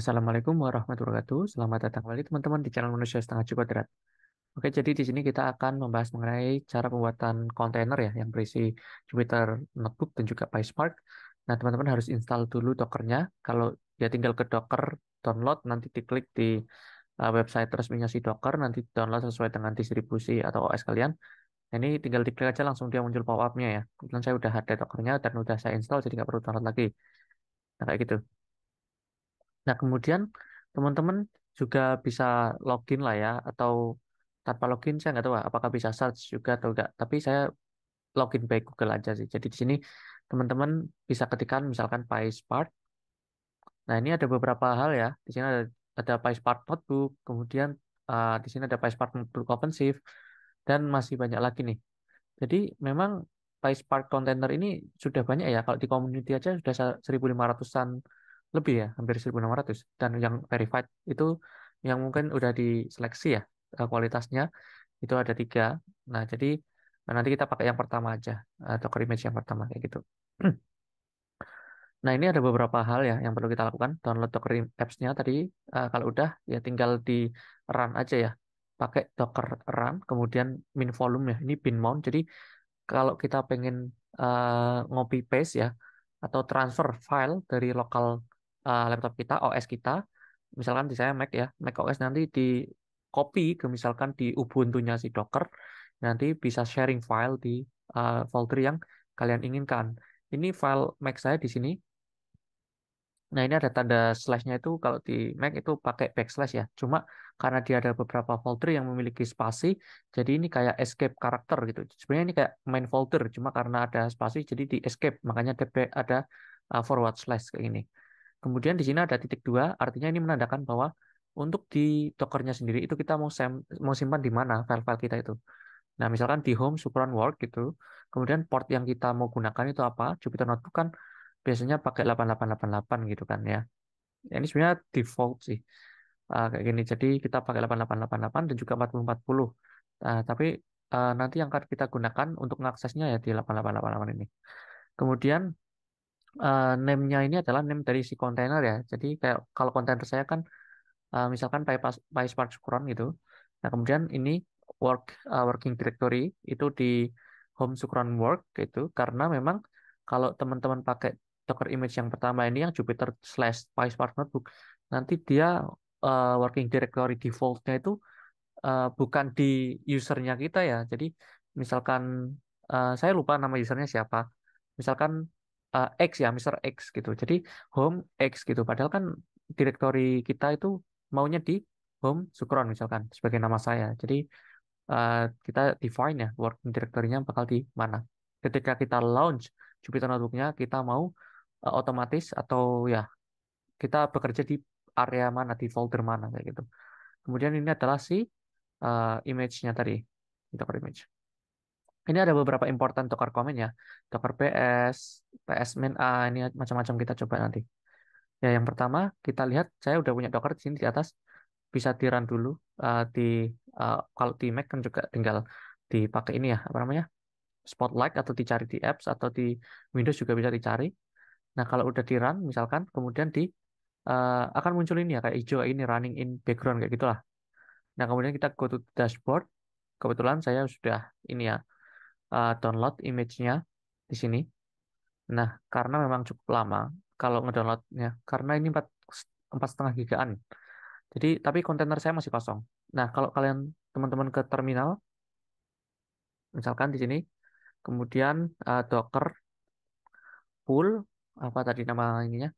Assalamualaikum warahmatullahi wabarakatuh. Selamat datang kembali teman-teman di channel Manusia Setengah Cukup Kuadrat. Oke, jadi di sini kita akan membahas mengenai cara pembuatan kontainer ya yang berisi Jupyter Notebook dan juga PySpark. Nah, teman-teman harus install dulu Dockernya. Kalau ya tinggal ke Docker download, nanti diklik di website resminya si Docker, nanti download sesuai dengan distribusi atau OS kalian. Nah, ini tinggal diklik aja langsung dia muncul pop-up-nya ya. Kebetulan saya udah ada Dockernya dan udah saya install, jadi nggak perlu download lagi. Nah, kayak gitu. Nah, kemudian teman-teman juga bisa login lah ya, atau tanpa login saya nggak tahu apakah bisa search juga atau enggak. Tapi saya login by Google aja sih. Jadi di sini teman-teman bisa ketikkan misalkan PySpark. Nah, ini ada beberapa hal ya. Di sini ada PySpark Notebook, kemudian di sini ada PySpark Notebook OpenShift, dan masih banyak lagi nih. Jadi memang PySpark container ini sudah banyak ya. Kalau di community aja sudah 1.500-an lebih ya, hampir 1.600. Dan yang verified itu yang mungkin udah diseleksi ya kualitasnya itu ada 3. Nah, jadi nanti kita pakai yang pertama aja, Docker image yang pertama kayak gitu. Nah, ini ada beberapa hal ya yang perlu kita lakukan. Download Docker Apps-nya tadi, kalau udah ya tinggal di run aja ya. Pakai Docker run, kemudian min volume ya. Ini bin mount. Jadi kalau kita pengen ngopi paste ya atau transfer file dari lokal laptop kita, OS kita, misalkan di saya Mac ya, Mac OS nanti di copy ke misalkan di Ubuntu-nya si Docker, nanti bisa sharing file di folder yang kalian inginkan. Ini file Mac saya di sini. Nah, ini ada tanda slash-nya itu kalau di Mac itu pakai backslash ya. Cuma karena dia ada beberapa folder yang memiliki spasi, jadi ini kayak escape karakter gitu. Sebenarnya ini kayak main folder, cuma karena ada spasi jadi di escape. Makanya ada forward slash kayak ini. Kemudian di sini ada titik dua, artinya ini menandakan bahwa untuk di Dockernya sendiri itu kita mau simpan di mana file-file kita itu. Nah, misalkan di home Supron Work gitu, kemudian port yang kita mau gunakan itu apa? Jupyter Notebook kan biasanya pakai 8888 gitu kan ya. Ya, ini sebenarnya default sih. Kayak gini. Jadi kita pakai 8888 dan juga 4040. Tapi nanti yang akan kita gunakan untuk mengaksesnya ya di 8888 ini. Kemudian name-nya ini adalah name dari si kontainer ya. Jadi kayak kalau kontainer saya kan misalkan PySpark Scrum gitu. Nah, kemudian ini working directory itu di home Scrum work gitu karena memang kalau teman-teman pakai Docker image yang pertama ini yang Jupyter slash PySpark notebook nanti dia working directory defaultnya itu bukan di usernya kita ya. Jadi misalkan saya lupa nama usernya siapa. Misalkan X ya, Mister X gitu. Jadi home X gitu. Padahal kan direktori kita itu maunya di home Sukron misalkan sebagai nama saya. Jadi eh, kita define ya working directory-nya bakal di mana. Ketika kita launch Jupyter Notebook-nya, kita mau otomatis atau ya kita bekerja di area mana, di folder mana kayak gitu. Kemudian ini adalah si image-nya tadi, Docker image. Ini ada beberapa important Docker command ya. Docker PS, PS main A, ini macam-macam kita coba nanti. Ya, yang pertama kita lihat saya udah punya Docker di sini di atas. Bisa di run dulu di kalau di Mac kan juga tinggal dipakai ini ya, apa namanya? Spotlight atau dicari di apps atau di Windows juga bisa dicari. Nah, kalau udah di run misalkan kemudian akan muncul ini ya kayak hijau ini running in background kayak gitulah. Nah, kemudian kita go to dashboard. Kebetulan saya sudah ini ya download image-nya di sini. Nah, karena memang cukup lama kalau ngedownloadnya, karena ini 4,5 gigaan. Jadi, tapi kontainer saya masih kosong. Nah, kalau kalian teman-teman ke terminal, misalkan di sini, kemudian Docker pull apa tadi nama ininya,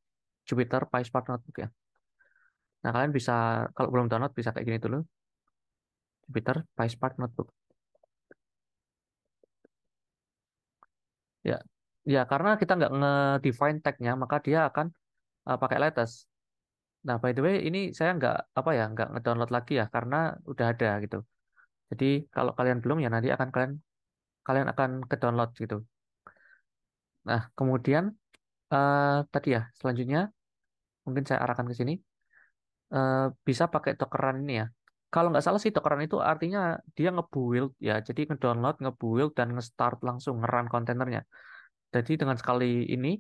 Jupyter PySpark Notebook ya. Nah, kalian bisa kalau belum download bisa kayak gini dulu, Jupyter PySpark Notebook. Ya, ya karena kita nggak nge-define tag-nya, maka dia akan pakai latest. Nah, by the way, ini saya nggak apa ya, nggak ngedownload lagi ya, karena udah ada gitu. Jadi kalau kalian belum ya nanti akan kalian kalian akan ke download gitu. Nah, kemudian tadi ya selanjutnya mungkin saya arahkan ke sini eh, bisa pakai Dockeran ini ya. Kalau nggak salah sih Dockeran itu artinya dia nge-build ya, jadi nge-download, nge-build dan nge-start langsung nge-run kontainernya. Jadi dengan sekali ini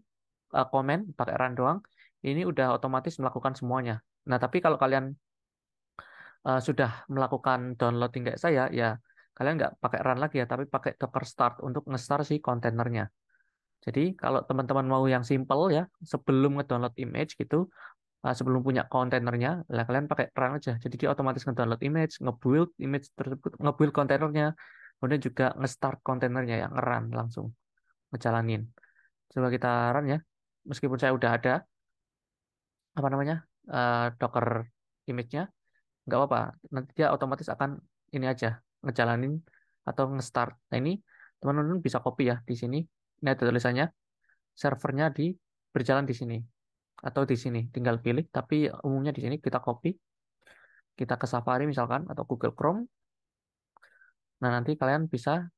komen pakai run doang, ini udah otomatis melakukan semuanya. Nah, tapi kalau kalian sudah melakukan downloading kayak saya, ya kalian nggak pakai run lagi ya, tapi pakai Docker start untuk nge-start si kontainernya. Jadi kalau teman-teman mau yang simple ya, sebelum nge-download image gitu, sebelum punya kontainernya, lah kalian pakai run aja. Jadi dia otomatis nge-download image, nge-build image tersebut, nge-build kontainernya, kemudian juga nge-start kontainernya yang nge-run langsung, ngejalanin. Coba kita run ya. Meskipun saya udah ada apa namanya Docker image-nya, nggak apa-apa. Nanti dia otomatis akan ini aja ngejalanin atau nge-start. Nah ini teman-teman bisa copy ya di sini. Ini ada tulisannya servernya di berjalan di sini atau di sini. Tinggal pilih. Tapi umumnya di sini kita copy, kita ke Safari misalkan atau Google Chrome. Nah nanti kalian bisa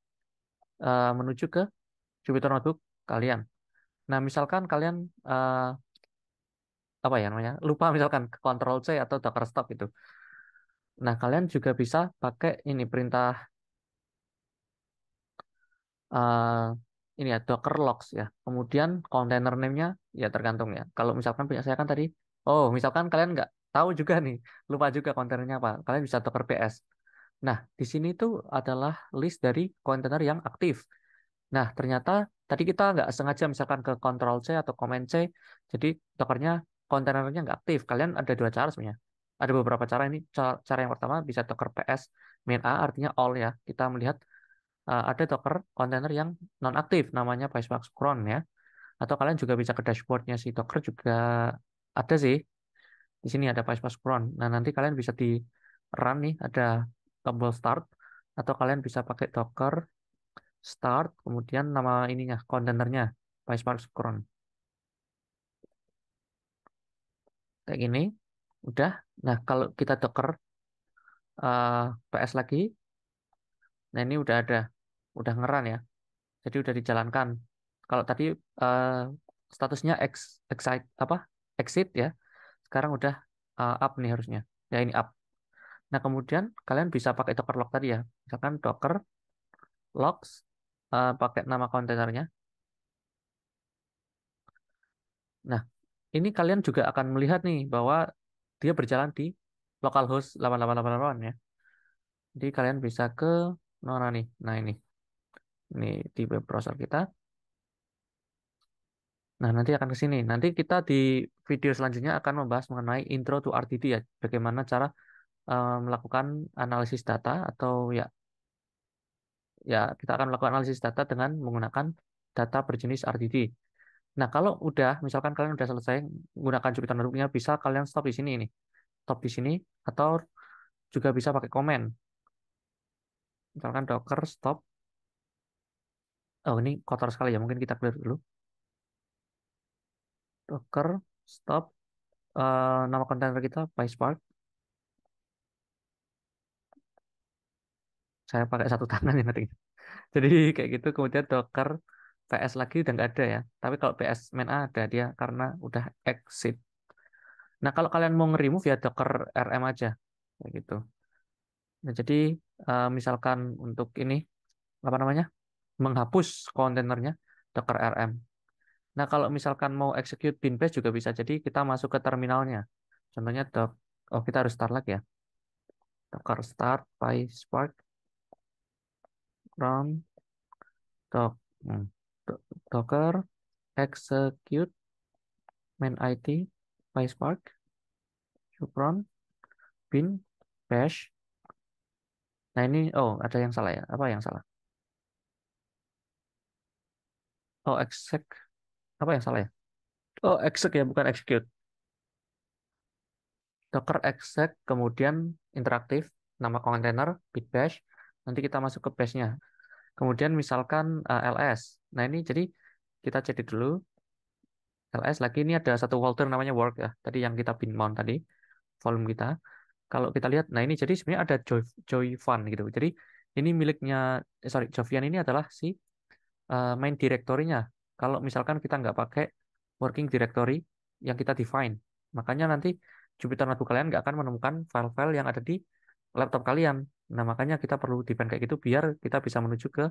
menuju ke Jupyter Notebook kalian. Nah misalkan kalian apa ya namanya lupa misalkan ke Ctrl C atau Docker Stop itu. Nah kalian juga bisa pakai ini perintah eh, ini ya Docker logs ya. Kemudian container name-nya ya tergantung ya. Kalau misalkan punya saya kan tadi, oh misalkan kalian nggak tahu juga nih, lupa juga kontainernya apa, kalian bisa Docker PS. Nah di sini tuh adalah list dari kontainer yang aktif. Nah ternyata tadi kita nggak sengaja misalkan ke Ctrl C atau Command C, jadi Dockernya kontainernya nggak aktif. Kalian ada dua cara sebenarnya. Ada beberapa cara ini. Cara yang pertama bisa Docker PS main A artinya all ya. Kita melihat ada Docker kontainer yang non-aktif namanya PySpark cron ya. Atau kalian juga bisa ke dashboardnya si Docker juga ada sih. Di sini ada PySpark cron. Nah, nanti kalian bisa di run nih ada tombol start atau kalian bisa pakai Docker start kemudian nama ininya kontainernya PySpark cron. Kayak gini. Udah. Nah, kalau kita Docker PS lagi, nah ini udah ada udah ngeran ya. Jadi udah dijalankan. Kalau tadi eh, statusnya exit apa? Exit ya. Sekarang udah up nih harusnya. Ya ini up. Nah, kemudian kalian bisa pakai Docker log tadi ya. Misalkan Docker logs pakai nama kontainernya. Nah, ini kalian juga akan melihat nih bahwa dia berjalan di localhost 8888 ya. Jadi kalian bisa ke mana nih? Nah, ini di web browser kita. Nah, nanti akan ke sini. Nanti kita di video selanjutnya akan membahas mengenai intro to RDD ya. Bagaimana cara melakukan analisis data atau ya kita akan melakukan analisis data dengan menggunakan data berjenis RDD. Nah, kalau udah misalkan kalian udah selesai menggunakan Jupyter Notebook-nya bisa kalian stop di sini ini. Stop di sini atau juga bisa pakai komen. Misalkan Docker stop. Oh, ini kotor sekali ya. Mungkin kita clear dulu. Docker stop nama kontainer kita PySpark. Saya pakai satu tangan ya nanti. Jadi kayak gitu kemudian Docker PS lagi udah nggak ada ya. Tapi kalau PS main A ada dia karena udah exit. Nah kalau kalian mau nge-remove ya Docker RM aja kayak gitu. Nah jadi misalkan untuk ini apa namanya menghapus kontainernya Docker RM. Nah kalau misalkan mau execute bin bash juga bisa. Jadi kita masuk ke terminalnya. Contohnya oh kita harus start lagi ya. Docker start PySpark run hmm, Docker execute main IT PySpark Supron bin bash. Nah ini oh ada yang salah ya. Apa yang salah? Oh exec apa yang salah ya? Oh exec ya bukan execute. Docker exec kemudian interaktif nama kontainer bin bash. Nanti kita masuk ke bash-nya. Kemudian misalkan ls. Nah ini jadi kita cedit dulu ls lagi ini ada satu folder namanya work ya. Tadi yang kita bin mount tadi volume kita. Kalau kita lihat, nah ini jadi sebenarnya ada Joyfun gitu. Jadi ini miliknya, sorry, Jovian ini adalah si main directory-nya. Kalau misalkan kita nggak pakai working directory yang kita define, makanya nanti Jupyter Notebook kalian nggak akan menemukan file-file yang ada di laptop kalian. Nah, makanya kita perlu define kayak gitu biar kita bisa menuju ke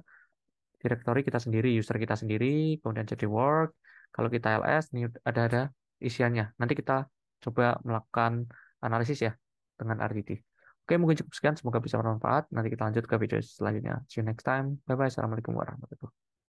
directory kita sendiri, user kita sendiri, kemudian jadi work. Kalau kita ls, ini ada isiannya. Nanti kita coba melakukan analisis ya dengan RDD. Oke, mungkin cukup sekian. Semoga bisa bermanfaat. Nanti kita lanjut ke video selanjutnya. See you next time. Bye bye. Assalamualaikum warahmatullahi wabarakatuh.